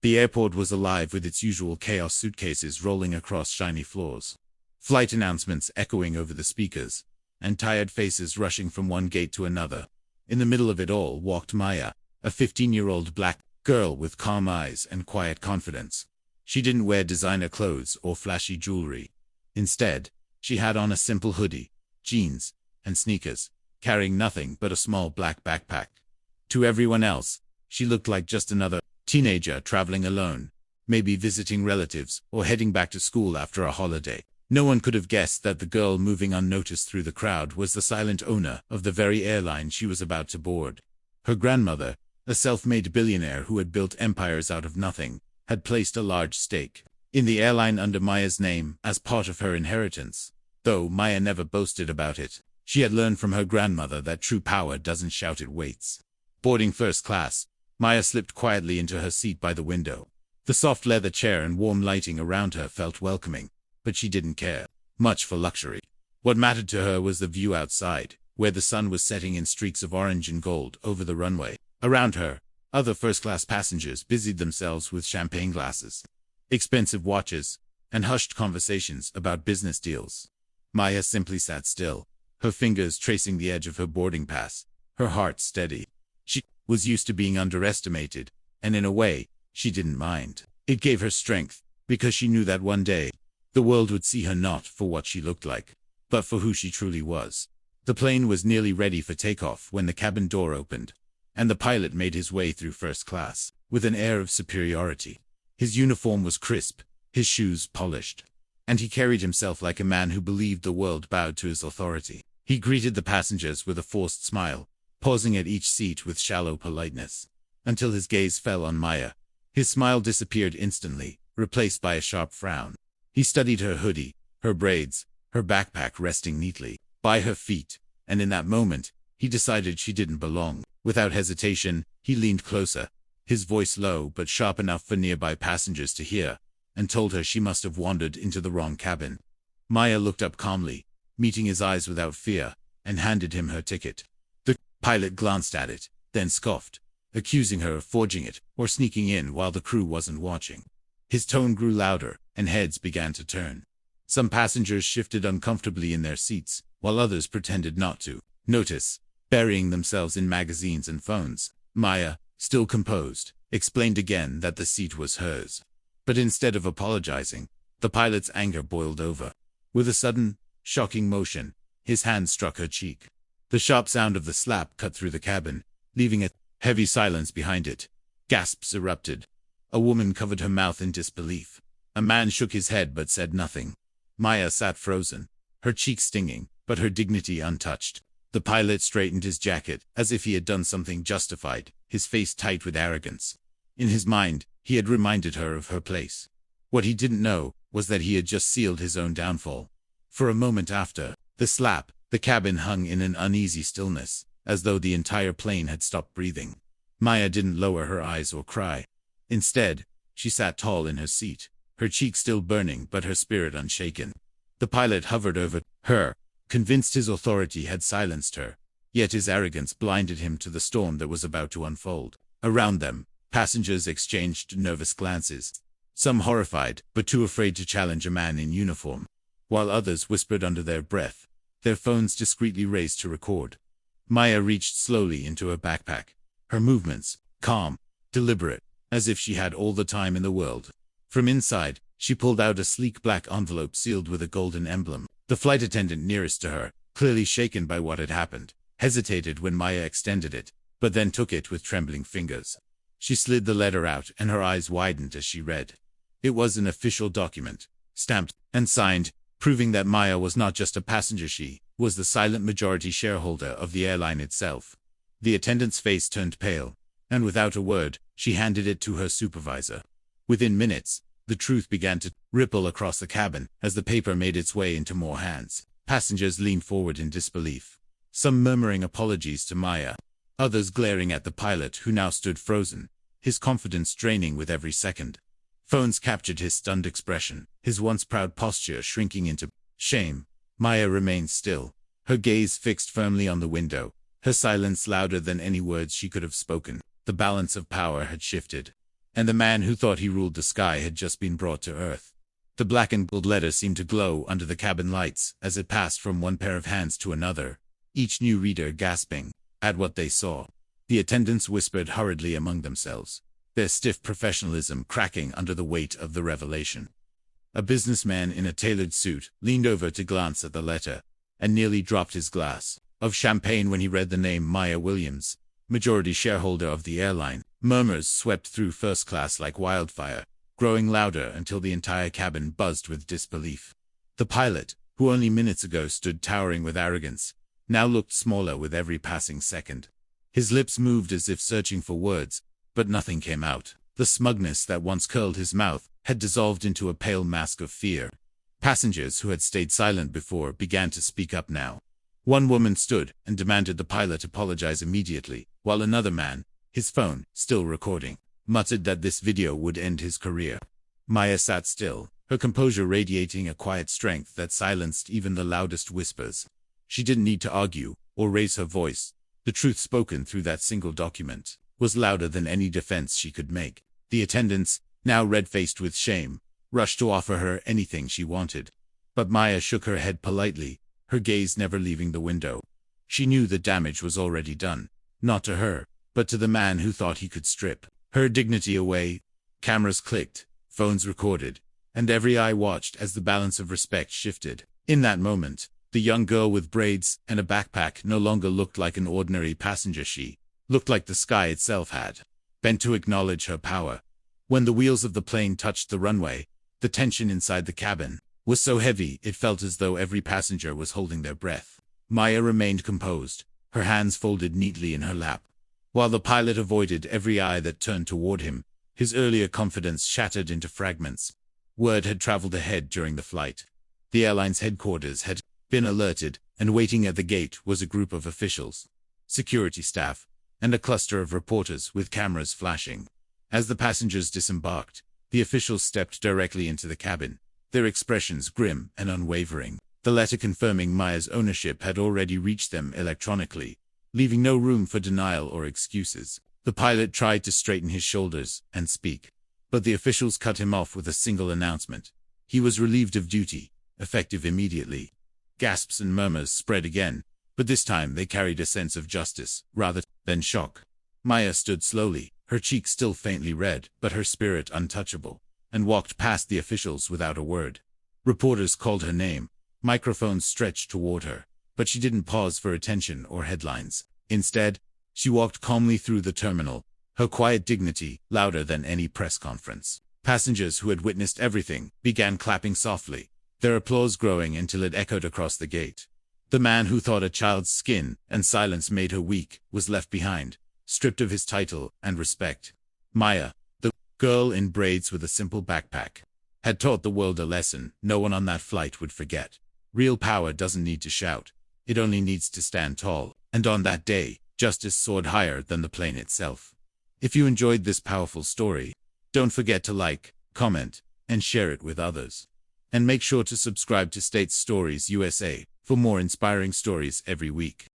The airport was alive with its usual chaos, suitcases rolling across shiny floors, flight announcements echoing over the speakers, and tired faces rushing from one gate to another. In the middle of it all walked Maya, a 15-year-old black girl with calm eyes and quiet confidence. She didn't wear designer clothes or flashy jewelry. Instead, she had on a simple hoodie, jeans, and sneakers, carrying nothing but a small black backpack. To everyone else, she looked like just another teenager traveling alone, maybe visiting relatives or heading back to school after a holiday. No one could have guessed that the girl moving unnoticed through the crowd was the silent owner of the very airline she was about to board. Her grandmother, a self-made billionaire who had built empires out of nothing, had placed a large stake in the airline under Maya's name as part of her inheritance. Though Maya never boasted about it, she had learned from her grandmother that true power doesn't shout, it waits. Boarding first class, Maya slipped quietly into her seat by the window. The soft leather chair and warm lighting around her felt welcoming, but she didn't care much for luxury. What mattered to her was the view outside, where the sun was setting in streaks of orange and gold over the runway. Around her, other first-class passengers busied themselves with champagne glasses, expensive watches, and hushed conversations about business deals. Maya simply sat still, her fingers tracing the edge of her boarding pass, her heart steady. She was used to being underestimated, and in a way, she didn't mind. It gave her strength, because she knew that one day, the world would see her not for what she looked like, but for who she truly was. The plane was nearly ready for takeoff when the cabin door opened, and the pilot made his way through first class, with an air of superiority. His uniform was crisp, his shoes polished, and he carried himself like a man who believed the world bowed to his authority. He greeted the passengers with a forced smile, pausing at each seat with shallow politeness, until his gaze fell on Maya. His smile disappeared instantly, replaced by a sharp frown. He studied her hoodie, her braids, her backpack resting neatly by her feet, and in that moment, he decided she didn't belong. Without hesitation, he leaned closer, his voice low but sharp enough for nearby passengers to hear, and told her she must have wandered into the wrong cabin. Maya looked up calmly, meeting his eyes without fear, and handed him her ticket. The pilot glanced at it, then scoffed, accusing her of forging it or sneaking in while the crew wasn't watching. His tone grew louder, and heads began to turn. Some passengers shifted uncomfortably in their seats, while others pretended not to notice, burying themselves in magazines and phones. Maya, still composed, explained again that the seat was hers. But instead of apologizing, the pilot's anger boiled over. With a sudden, shocking motion, his hand struck her cheek. The sharp sound of the slap cut through the cabin, leaving a heavy silence behind it. Gasps erupted. A woman covered her mouth in disbelief. A man shook his head but said nothing. Maya sat frozen, her cheeks stinging, but her dignity untouched. The pilot straightened his jacket, as if he had done something justified, his face tight with arrogance. In his mind, he had reminded her of her place. What he didn't know was that he had just sealed his own downfall. For a moment after the slap, the cabin hung in an uneasy stillness, as though the entire plane had stopped breathing. Maya didn't lower her eyes or cry. Instead, she sat tall in her seat, her cheeks still burning but her spirit unshaken. The pilot hovered over her, convinced his authority had silenced her, yet his arrogance blinded him to the storm that was about to unfold. Around them, passengers exchanged nervous glances, some horrified but too afraid to challenge a man in uniform, while others whispered under their breath, their phones discreetly raised to record. Maya reached slowly into her backpack, her movements calm, deliberate, as if she had all the time in the world. From inside, she pulled out a sleek black envelope sealed with a golden emblem. The flight attendant nearest to her, clearly shaken by what had happened, hesitated when Maya extended it, but then took it with trembling fingers. She slid the letter out and her eyes widened as she read. It was an official document, stamped and signed, proving that Maya was not just a passenger, she was the silent majority shareholder of the airline itself. The attendant's face turned pale, and without a word, she handed it to her supervisor. Within minutes, the truth began to ripple across the cabin as the paper made its way into more hands. Passengers leaned forward in disbelief, some murmuring apologies to Maya, others glaring at the pilot who now stood frozen, his confidence draining with every second. Phones captured his stunned expression, his once proud posture shrinking into shame. Maya remained still, her gaze fixed firmly on the window, her silence louder than any words she could have spoken. The balance of power had shifted. and the man who thought he ruled the sky had just been brought to earth. The black and gold letter seemed to glow under the cabin lights as it passed from one pair of hands to another, each new reader gasping at what they saw. The attendants whispered hurriedly among themselves, their stiff professionalism cracking under the weight of the revelation. A businessman in a tailored suit leaned over to glance at the letter, and nearly dropped his glass of champagne when he read the name Maya Williams, majority shareholder of the airline. Murmurs swept through first class like wildfire, growing louder until the entire cabin buzzed with disbelief. The pilot, who only minutes ago stood towering with arrogance, now looked smaller with every passing second. His lips moved as if searching for words, but nothing came out. The smugness that once curled his mouth had dissolved into a pale mask of fear. Passengers who had stayed silent before began to speak up now. One woman stood and demanded the pilot apologize immediately, while another man, his phone still recording, muttered that this video would end his career. Maya sat still, her composure radiating a quiet strength that silenced even the loudest whispers. She didn't need to argue or raise her voice. The truth spoken through that single document was louder than any defense she could make. The attendants, now red-faced with shame, rushed to offer her anything she wanted. But Maya shook her head politely, her gaze never leaving the window. She knew the damage was already done, not to her, but to the man who thought he could strip her dignity away. Cameras clicked, phones recorded, and every eye watched as the balance of respect shifted. In that moment, the young girl with braids and a backpack no longer looked like an ordinary passenger. She looked like the sky itself had bent to acknowledge her power. When the wheels of the plane touched the runway, the tension inside the cabin was so heavy it felt as though every passenger was holding their breath. Maya remained composed, her hands folded neatly in her lap. While the pilot avoided every eye that turned toward him, his earlier confidence shattered into fragments. Word had traveled ahead during the flight. The airline's headquarters had been alerted, and waiting at the gate was a group of officials, security staff, and a cluster of reporters with cameras flashing. As the passengers disembarked, the officials stepped directly into the cabin, their expressions grim and unwavering. The letter confirming Maya's ownership had already reached them electronically, leaving no room for denial or excuses. The pilot tried to straighten his shoulders and speak, but the officials cut him off with a single announcement. He was relieved of duty, effective immediately. Gasps and murmurs spread again, but this time they carried a sense of justice rather than shock. Maya stood slowly, her cheeks still faintly red, but her spirit untouchable, and walked past the officials without a word. Reporters called her name, microphones stretched toward her, but she didn't pause for attention or headlines. Instead, she walked calmly through the terminal, her quiet dignity louder than any press conference. Passengers who had witnessed everything began clapping softly, their applause growing until it echoed across the gate. The man who thought a child's skin and silence made her weak was left behind, stripped of his title and respect. Maya, the girl in braids with a simple backpack, had taught the world a lesson no one on that flight would forget. Real power doesn't need to shout, it only needs to stand tall. And on that day, justice soared higher than the plane itself. If you enjoyed this powerful story, don't forget to like, comment, and share it with others. And make sure to subscribe to States Stories USA for more inspiring stories every week.